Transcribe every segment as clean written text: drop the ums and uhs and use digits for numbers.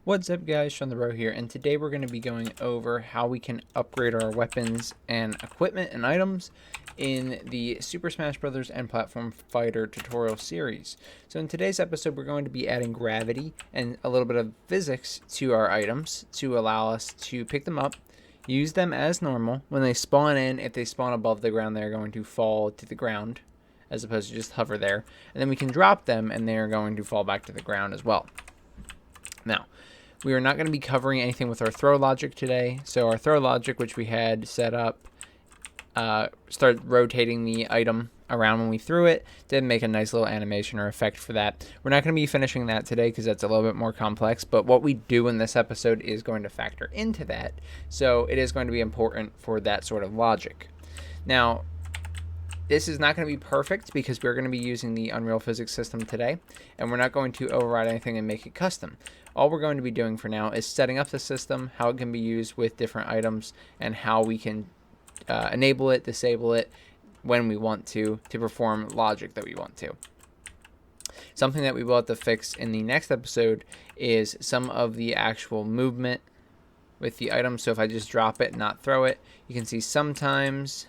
What's up guys, Shawnthebro here, and today we're going to be going over how we can upgrade our weapons and equipment and items in the Super Smash Brothers and Platform Fighter tutorial series. So in today's episode we're going to be adding gravity and a little bit of physics to our items to allow us to pick them up, use them as normal. When they spawn in, if they spawn above the ground, they're going to fall to the ground as opposed to just hover there. And then we can drop them and they're going to fall back to the ground as well. Now, we are not going to be covering anything with our throw logic today. So our throw logic, which we had set up, started rotating the item around when we threw it. Did make a nice little animation or effect for that. We're not going to be finishing that today because that's a little bit more complex. But what we do in this episode is going to factor into that. So it is going to be important for that sort of logic. Now, this is not going to be perfect because we're going to be using the Unreal Physics system today, and we're not going to override anything and make it custom. All we're going to be doing for now is setting up the system, how it can be used with different items, and how we can enable it, disable it when we want to perform logic that we want to. Something that we will have to fix in the next episode is some of the actual movement with the item. So if I just drop it and not throw it, you can see sometimes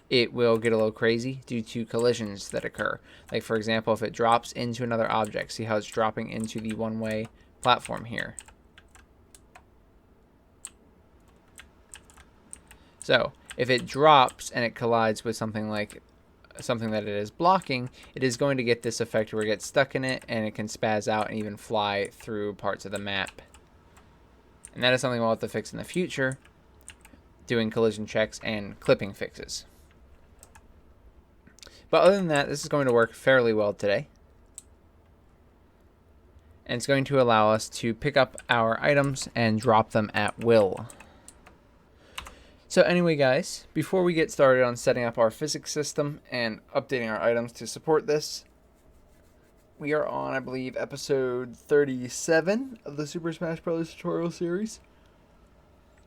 it will get a little crazy due to collisions that occur. Like for example, if it drops into another object, see how it's dropping into the one-way platform here. So if it drops and it collides with something like something that it is blocking, it is going to get this effect where it gets stuck in it and it can spaz out and even fly through parts of the map. And that is something we'll have to fix in the future, doing collision checks and clipping fixes. But other than that, this is going to work fairly well today. And it's going to allow us to pick up our items and drop them at will. So anyway guys, before we get started on setting up our physics system and updating our items to support this, we are on, I believe, episode 37 of the Super Smash Brothers tutorial series.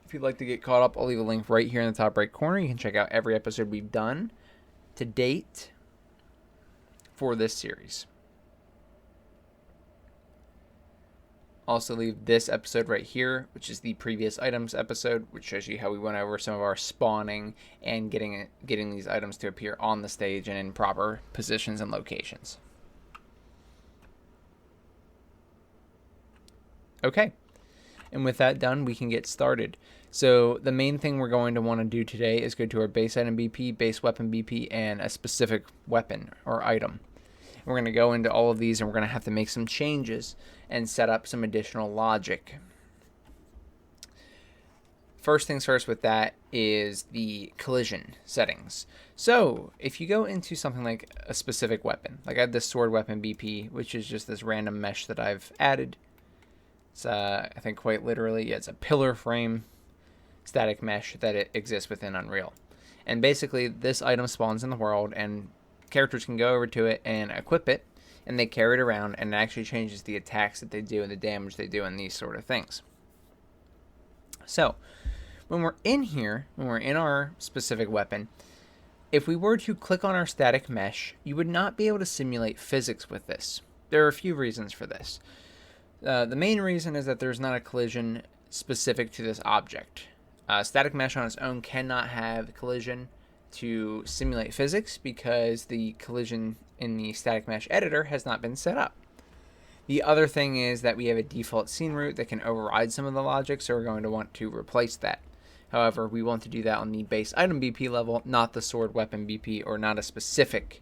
If you'd like to get caught up, I'll leave a link right here in the top right corner. You can check out every episode we've done to date for this series. Also leave this episode right here, which is the previous items episode, which shows you how we went over some of our spawning and getting these items to appear on the stage and in proper positions and locations. Okay, and with that done, we can get started. So the main thing we're going to want to do today is go to our base item BP, base weapon BP, and a specific weapon or item. And we're going to go into all of these and we're going to have to make some changes and set up some additional logic. First things first with that is the collision settings. So if you go into something like a specific weapon, like I have this sword weapon BP, which is just this random mesh that I've added. It's I think quite literally, it's a pillar frame static mesh that it exists within Unreal. And basically this item spawns in the world and characters can go over to it and equip it, and they carry it around, and it actually changes the attacks that they do and the damage they do and these sort of things. So when we're in here, when we're in our specific weapon, if we were to click on our static mesh, you would not be able to simulate physics with this. There are a few reasons for this. The main reason is that there's not a collision specific to this object. Static mesh on its own cannot have collision to simulate physics because the collision in the static mesh editor has not been set up. The other thing is that we have a default scene root that can override some of the logic, so we're going to want to replace that. However, we want to do that on the base item BP level, not the sword weapon BP, or not a specific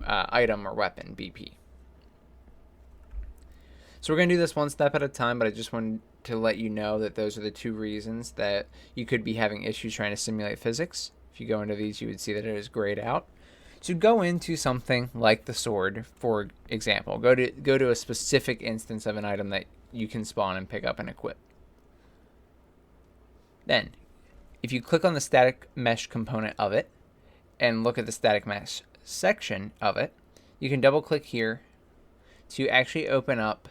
item or weapon BP. So we're going to do this one step at a time, but I just wanted to let you know that those are the two reasons that you could be having issues trying to simulate physics. If you go into these, you would see that it is grayed out. So go into something like the sword, for example. Go to a specific instance of an item that you can spawn and pick up and equip. Then, if you click on the static mesh component of it and look at the static mesh section of it, you can double click here to actually open up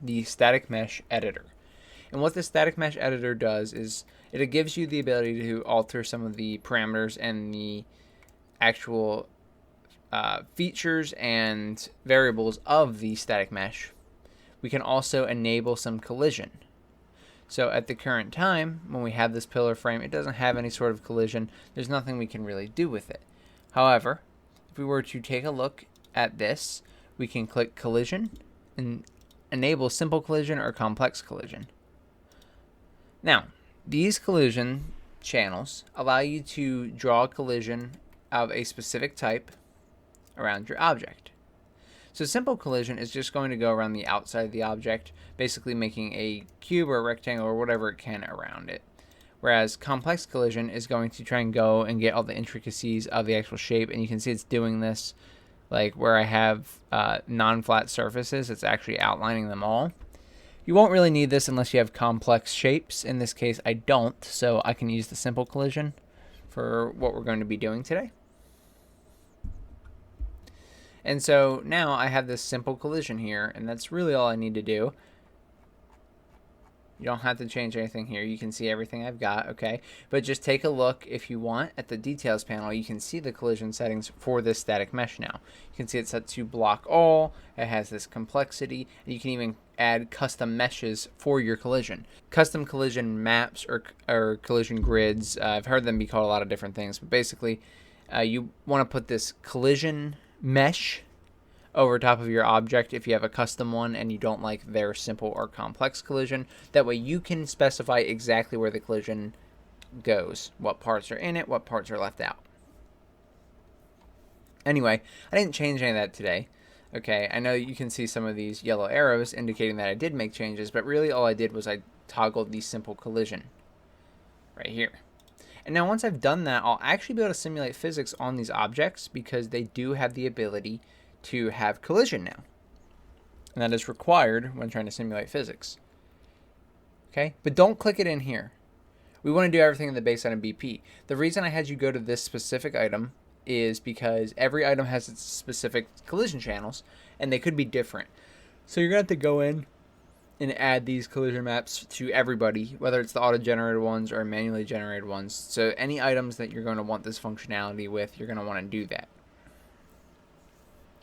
the static mesh editor. And what the static mesh editor does is it gives you the ability to alter some of the parameters and the actual features and variables of the static mesh we can also enable some collision. So at the current time, when we have this pillar frame, it doesn't have any sort of collision. There's nothing we can really do with it. However, if we were to take a look at this, we can click collision and enable simple collision or complex collision. Now, these collision channels allow you to draw a collision of a specific type around your object. So simple collision is just going to go around the outside of the object, basically making a cube or a rectangle or whatever it can around it. Whereas complex collision is going to try and go and get all the intricacies of the actual shape, and you can see it's doing this like where I have non-flat surfaces, it's actually outlining them all. You won't really need this unless you have complex shapes. In this case, I don't, so I can use the simple collision for what we're going to be doing today. And so now I have this simple collision here, and that's really all I need to do. You don't have to change anything here. You can see everything I've got, okay? But just take a look, if you want, at the details panel. You can see the collision settings for this static mesh now. You can see it's set to block all. It has this complexity. And you can even add custom meshes for your collision. Custom collision maps or collision grids. I've heard them be called a lot of different things. But basically, you want to put this collision mesh over top of your object if you have a custom one and you don't like their simple or complex collision. That way you can specify exactly where the collision goes, what parts are in it, what parts are left out. Anyway, I didn't change any of that today. Okay, I know you can see some of these yellow arrows indicating that I did make changes, but really all I did was I toggled the simple collision right here. And now once I've done that, I'll actually be able to simulate physics on these objects because they do have the ability to have collision now. And that is required when trying to simulate physics. Okay, but don't click it in here. We want to do everything in the base item BP. The reason I had you go to this specific item is because every item has its specific collision channels and they could be different. So you're going to have to go in and add these collision maps to everybody, whether it's the auto-generated ones or manually generated ones. So any items that you're going to want this functionality with, you're going to want to do that.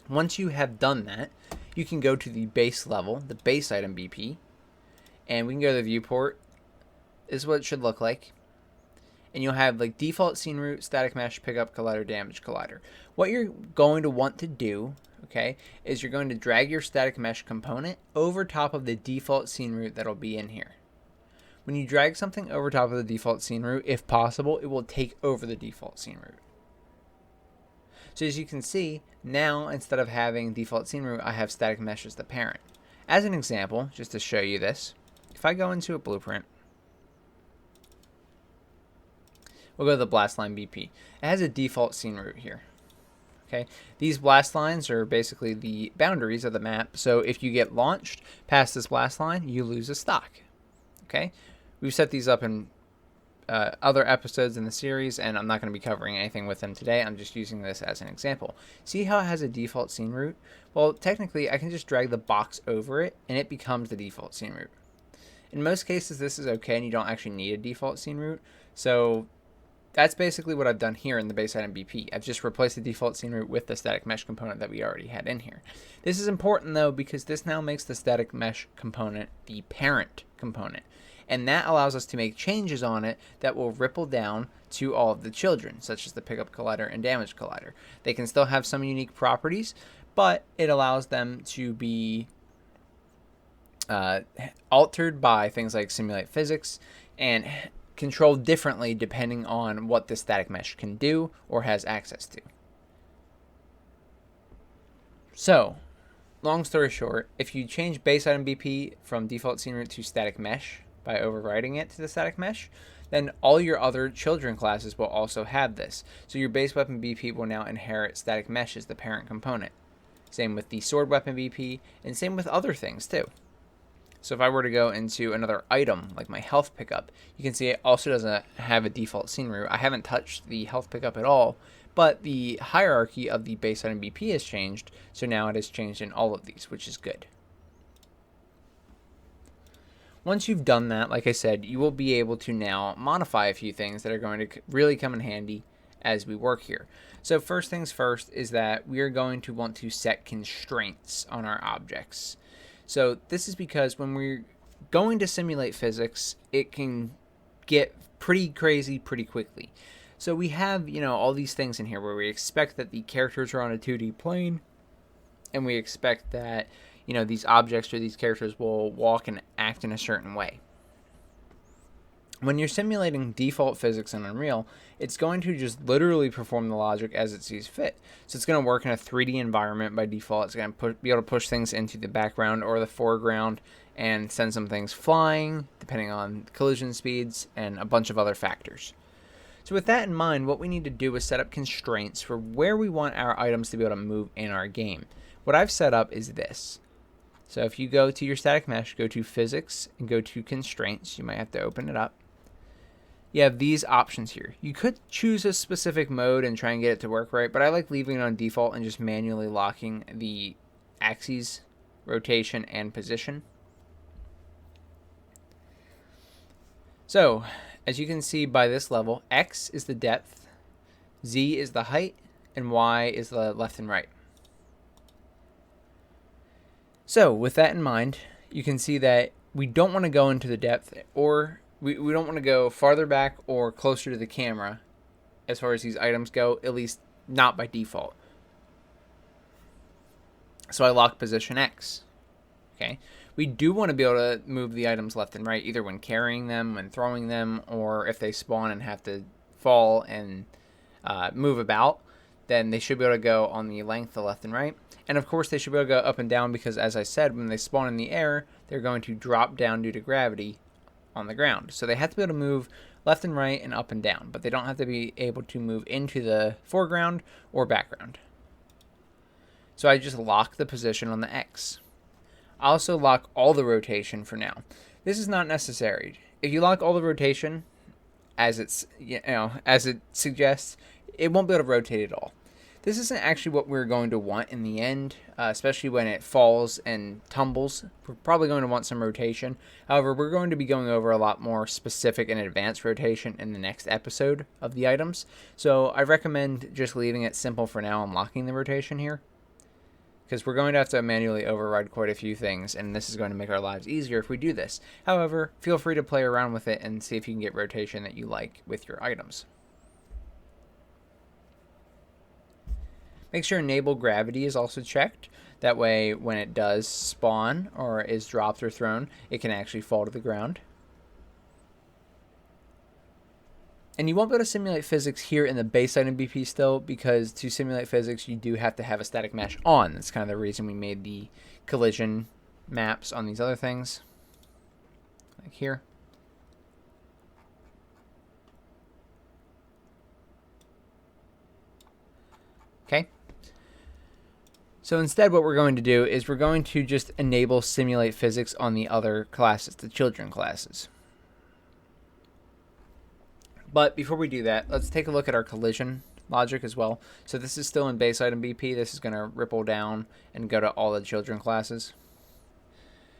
Once you have done that, you can go to the base level, the base item BP, and we can go to the viewport. This is what it should look like. And you'll have like default scene root, static mesh, pickup, collider, damage, collider. What you're going to want to do, okay, is you're going to drag your static mesh component over top of the default scene root that'll be in here. When you drag something over top of the default scene root, if possible, it will take over the default scene root. So as you can see, now instead of having default scene root, I have static mesh as the parent. As an example, just to show you this, if I go into a blueprint, we'll go to the blast line BP. It has a default scene root here. Okay, these blast lines are basically the boundaries of the map. So if you get launched past this blast line, you lose a stock. Okay, we've set these up in other episodes in the series, and I'm not going to be covering anything with them today. I'm just using this as an example. See how it has a default scene root? Well, technically, I can just drag the box over it, and it becomes the default scene root. In most cases, this is okay, and you don't actually need a default scene root. So that's basically what I've done here in the base item BP. I've just replaced the default scene root with the static mesh component that we already had in here. This is important, though, because this now makes the static mesh component the parent component. And that allows us to make changes on it that will ripple down to all of the children, such as the pickup collider and damage collider. They can still have some unique properties, but it allows them to be altered by things like simulate physics and controlled differently depending on what the static mesh can do or has access to. So, long story short, if you change base item BP from default scene root to static mesh, by overriding it to the static mesh, then all your other children classes will also have this. So your base weapon BP will now inherit static mesh as the parent component. Same with the sword weapon BP, and same with other things too. So if I were to go into another item, like my health pickup, you can see it also doesn't have a default scene root. I haven't touched the health pickup at all, but the hierarchy of the base item BP has changed, so now it has changed in all of these, which is good. Once you've done that, like I said, you will be able to now modify a few things that are going to really come in handy as we work here. So first things first is that we are going to want to set constraints on our objects. So this is because when we're going to simulate physics, it can get pretty crazy pretty quickly. So we have, all these things in here where we expect that the characters are on a 2D plane, and we expect that, these objects or these characters will walk and act in a certain way. When you're simulating default physics in Unreal, it's going to just literally perform the logic as it sees fit. So it's going to work in a 3D environment by default. It's going to be able to push things into the background or the foreground and send some things flying, depending on collision speeds and a bunch of other factors. So with that in mind, what we need to do is set up constraints for where we want our items to be able to move in our game. What I've set up is this. So if you go to your static mesh, go to physics and go to constraints, you might have to open it up. You have these options here. You could choose a specific mode and try and get it to work right, but I like leaving it on default and just manually locking the axes, rotation, and position. So, as you can see by this level, X is the depth, Z is the height, and Y is the left and right. So, with that in mind, you can see that we don't want to go into the depth, or we don't want to go farther back or closer to the camera as far as these items go, at least not by default. So I lock position X. Okay. We do want to be able to move the items left and right, either when carrying them, when throwing them, or if they spawn and have to fall and move about, then they should be able to go on the length, the left and right. And of course they should be able to go up and down because, as I said, when they spawn in the air, they're going to drop down due to gravity on the ground. So they have to be able to move left and right and up and down, but they don't have to be able to move into the foreground or background. So I just lock the position on the X. I also lock all the rotation for now. This is not necessary. If you lock all the rotation as as it suggests, it won't be able to rotate at all. This isn't actually what we're going to want in the end, especially when it falls and tumbles. We're probably going to want some rotation. However, we're going to be going over a lot more specific and advanced rotation in the next episode of the items. So I recommend just leaving it simple for now and locking the rotation here, because we're going to have to manually override quite a few things, and this is going to make our lives easier if we do this. However, feel free to play around with it and see if you can get rotation that you like with your items. Make sure enable gravity is also checked. That way, when it does spawn or is dropped or thrown, it can actually fall to the ground. And you won't be able to simulate physics here in the base item BP still, because to simulate physics, you do have to have a static mesh on. That's kind of the reason we made the collision maps on these other things, like here. Okay. So instead what we're going to do is we're going to just enable simulate physics on the other classes, the children classes. But before we do that, let's take a look at our collision logic as well. So this is still in base item BP. This is going to ripple down and go to all the children classes.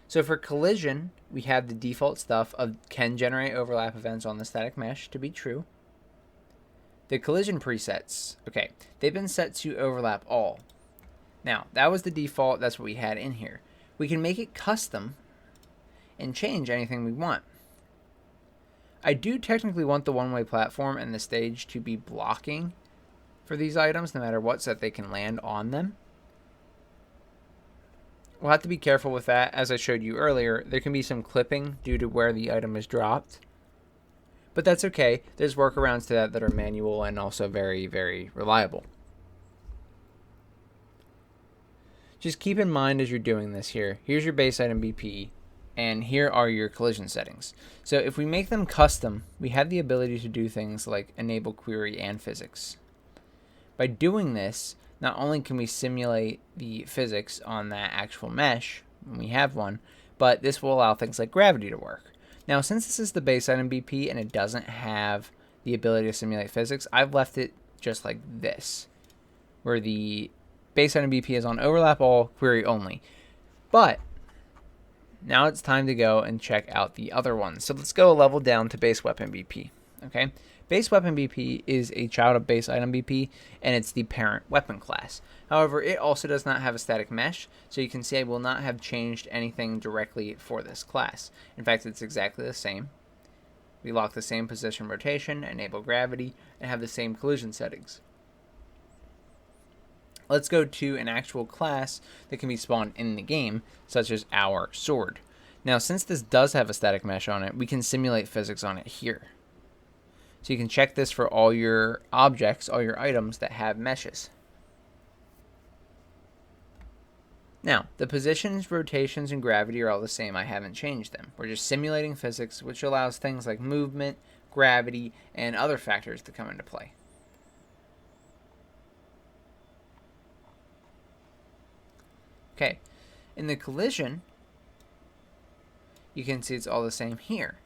So for collision, we have the default stuff of can generate overlap events on the static mesh to be true. The collision presets, okay, they've been set to overlap all. Now, that was the default, that's what we had in here. We can make it custom and change anything we want. I do technically want the one-way platform and the stage to be blocking for these items, no matter what, so that they can land on them. We'll have to be careful with that. As I showed you earlier, there can be some clipping due to where the item is dropped. But that's okay. There's workarounds to that are manual and also very, very reliable. Just keep in mind as you're doing this here, here's your base item BP, and here are your collision settings. So if we make them custom, we have the ability to do things like enable query and physics. By doing this, not only can we simulate the physics on that actual mesh when we have one, but this will allow things like gravity to work. Now, since this is the base item BP and it doesn't have the ability to simulate physics, I've left it just like this, where the base item BP is on overlap all, query only. But now it's time to go and check out the other ones. So let's go a level down to base weapon BP. Okay, base weapon BP is a child of base item BP, and it's the parent weapon class. However, it also does not have a static mesh, so you can see I will not have changed anything directly for this class. In fact, it's exactly the same. We lock the same position rotation, enable gravity, and have the same collision settings. Let's go to an actual class that can be spawned in the game, such as our sword. Now, since this does have a static mesh on it, we can simulate physics on it here. So you can check this for all your objects, all your items that have meshes. Now, the positions, rotations, and gravity are all the same. I haven't changed them. We're just simulating physics, which allows things like movement, gravity, and other factors to come into play. Okay, in the collision, you can see it's all the same here.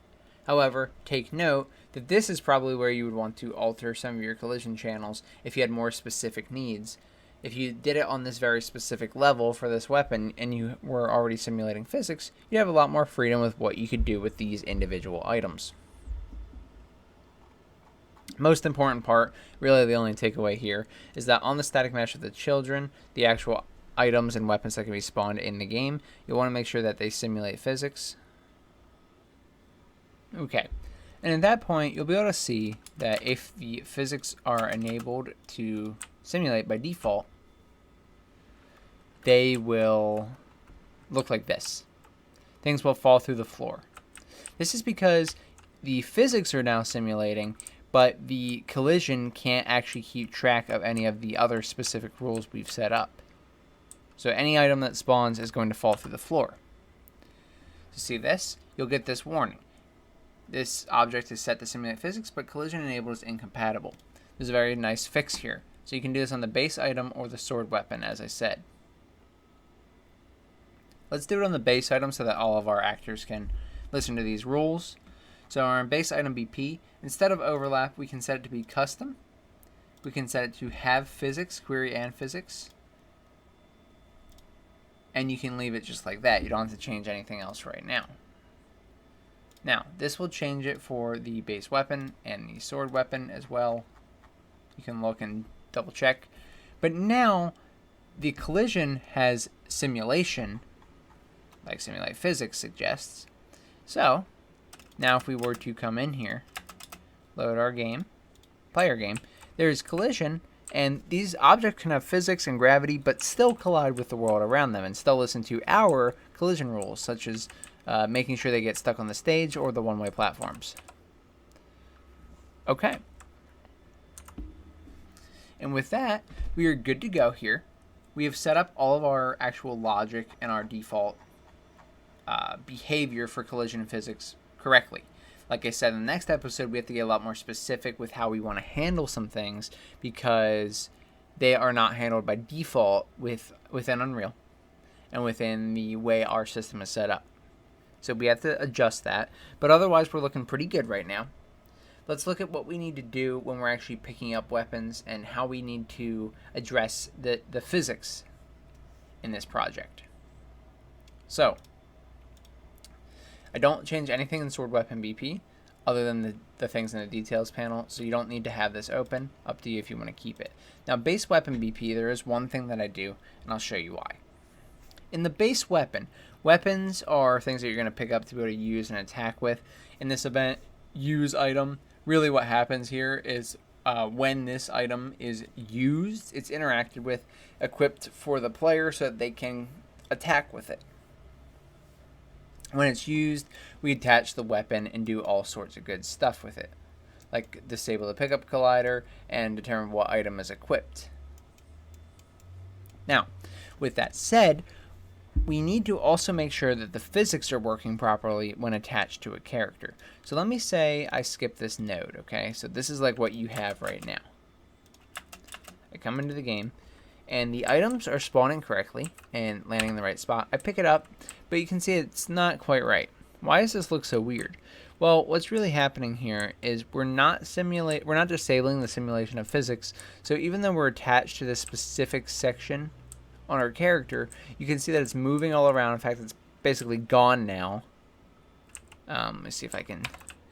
However, take note that this is probably where you would want to alter some of your collision channels if you had more specific needs. If you did it on this very specific level for this weapon and you were already simulating physics, you'd have a lot more freedom with what you could do with these individual items. Most important part, really the only takeaway here, is that on the static mesh of the children, the actual items and weapons that can be spawned in the game, you'll want to make sure that they simulate physics. Okay, and at that point, you'll be able to see that if the physics are enabled to simulate by default, they will look like this. Things will fall through the floor. This is because the physics are now simulating, but the collision can't actually keep track of any of the other specific rules we've set up. So any item that spawns is going to fall through the floor. To see this, you'll get this warning. This object is set to simulate physics, but collision enabled is incompatible. There's a very nice fix here. So you can do this on the base item or the sword weapon, as I said. Let's do it on the base item so that all of our actors can listen to these rules. So our base item BP, instead of overlap, we can set it to be custom. We can set it to have physics, query and physics. And you can leave it just like that. You don't have to change anything else right now. Now, this will change it for the base weapon and the sword weapon as well. You can look and double check. But now, the collision has simulation, like simulate physics suggests. So, now if we were to come in here, load our game, play our game, there's collision, and these objects can have physics and gravity, but still collide with the world around them and still listen to our collision rules, such as making sure they get stuck on the stage or the one-way platforms. Okay. And with that, we are good to go here. We have set up all of our actual logic and our default behavior for collision and physics correctly. Like I said, in the next episode, we have to get a lot more specific with how we want to handle some things because they are not handled by default within Unreal and within the way our system is set up. So we have to adjust that. But otherwise, we're looking pretty good right now. Let's look at what we need to do when we're actually picking up weapons and how we need to address the physics in this project. So, I don't change anything in Sword Weapon BP other than the things in the details panel, so you don't need to have this open. Up to you if you want to keep it. Now, base weapon BP, there is one thing that I do, and I'll show you why. In the base weapon, weapons are things that you're going to pick up to be able to use and attack with. In this event, use item, really what happens here is when this item is used, it's interacted with, equipped for the player so that they can attack with it. When it's used, we attach the weapon and do all sorts of good stuff with it, like disable the pickup collider and determine what item is equipped. Now, with that said, we need to also make sure that the physics are working properly when attached to a character. So let me say I skip this node, okay? So this is like what you have right now. I come into the game, and the items are spawning correctly and landing in the right spot. I pick it up, but you can see it's not quite right. Why does this look so weird? Well, what's really happening here is we're not disabling the simulation of physics. So even though we're attached to this specific section on our character, you can see that it's moving all around. In fact, it's basically gone now. Let me see if I can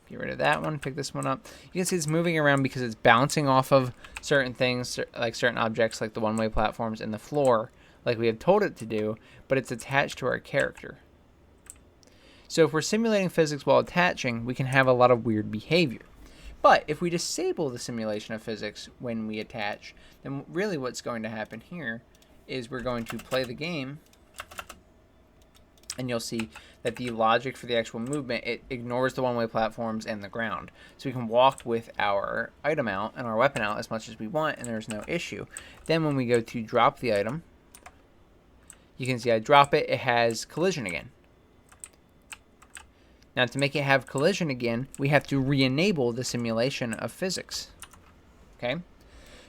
Get rid of that one, pick this one up. You can see it's moving around because it's bouncing off of certain things, like certain objects, like the one-way platforms and the floor, like we have told it to do, but it's attached to our character. So if we're simulating physics while attaching, we can have a lot of weird behavior. But if we disable the simulation of physics when we attach, then really what's going to happen here is we're going to play the game, and you'll see that the logic for the actual movement, it ignores the one-way platforms and the ground. So we can walk with our item out and our weapon out as much as we want, and there's no issue. Then when we go to drop the item, you can see I drop it, it has collision again. Now to make it have collision again, we have to re-enable the simulation of physics. Okay?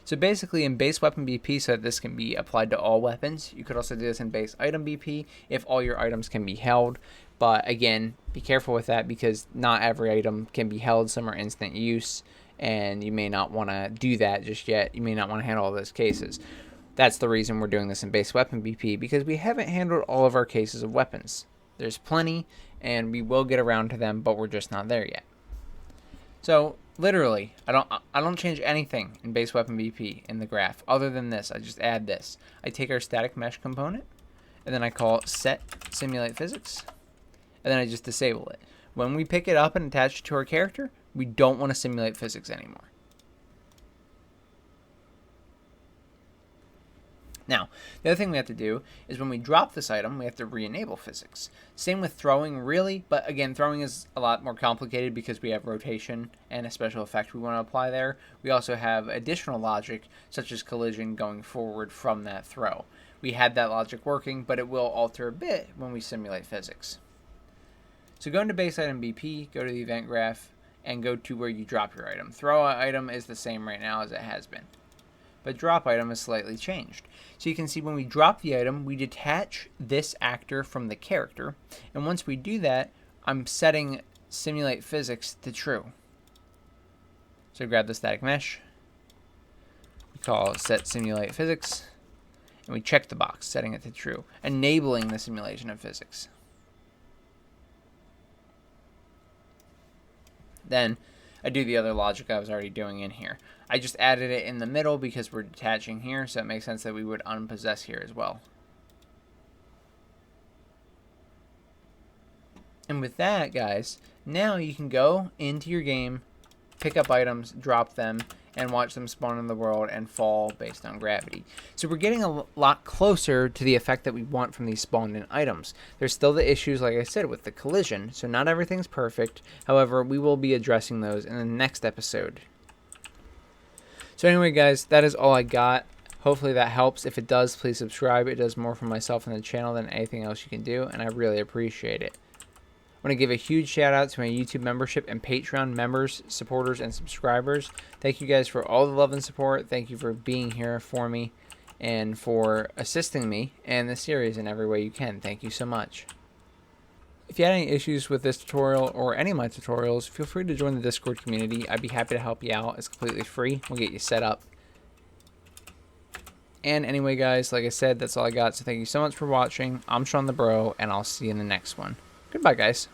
So basically in base weapon BP, so that this can be applied to all weapons, you could also do this in base item BP if all your items can be held. But again, be careful with that because not every item can be held. Some are instant use, and you may not want to do that just yet. You may not want to handle all those cases. That's the reason we're doing this in base weapon BP, because we haven't handled all of our cases of weapons. There's plenty, and we will get around to them, but we're just not there yet. So literally, I don't change anything in base weapon BP in the graph other than this. I just add this. I take our static mesh component, and then I call set simulate physics, and then I just disable it. When we pick it up and attach it to our character, we don't want to simulate physics anymore. Now, the other thing we have to do is when we drop this item, we have to re-enable physics. Same with throwing, really, but again, throwing is a lot more complicated because we have rotation and a special effect we want to apply there. We also have additional logic, such as collision going forward from that throw. We had that logic working, but it will alter a bit when we simulate physics. So go into base item BP, go to the event graph, and go to where you drop your item. Throw item is the same right now as it has been, but drop item is slightly changed. So you can see when we drop the item, we detach this actor from the character, and once we do that, I'm setting simulate physics to true. So grab the static mesh, we call set simulate physics, and we check the box, setting it to true, enabling the simulation of physics. Then I do the other logic I was already doing in here. I just added it in the middle because we're detaching here, so it makes sense that we would unpossess here as well. And with that, guys, now you can go into your game, pick up items, drop them, and watch them spawn in the world and fall based on gravity. So we're getting a lot closer to the effect that we want from these spawned in items. There's still the issues, like I said, with the collision, so not everything's perfect. However, we will be addressing those in the next episode. So anyway, guys, that is all I got. Hopefully that helps. If it does, please subscribe. It does more for myself and the channel than anything else you can do, and I really appreciate it. I want to give a huge shout out to my YouTube membership and Patreon members, supporters, and subscribers. Thank you guys for all the love and support. Thank you for being here for me and for assisting me and the series in every way you can. Thank you so much. If you had any issues with this tutorial or any of my tutorials, feel free to join the Discord community. I'd be happy to help you out. It's completely free. We'll get you set up. And anyway, guys, like I said, that's all I got. So thank you so much for watching. I'm Shawnthebro, and I'll see you in the next one. Goodbye, guys.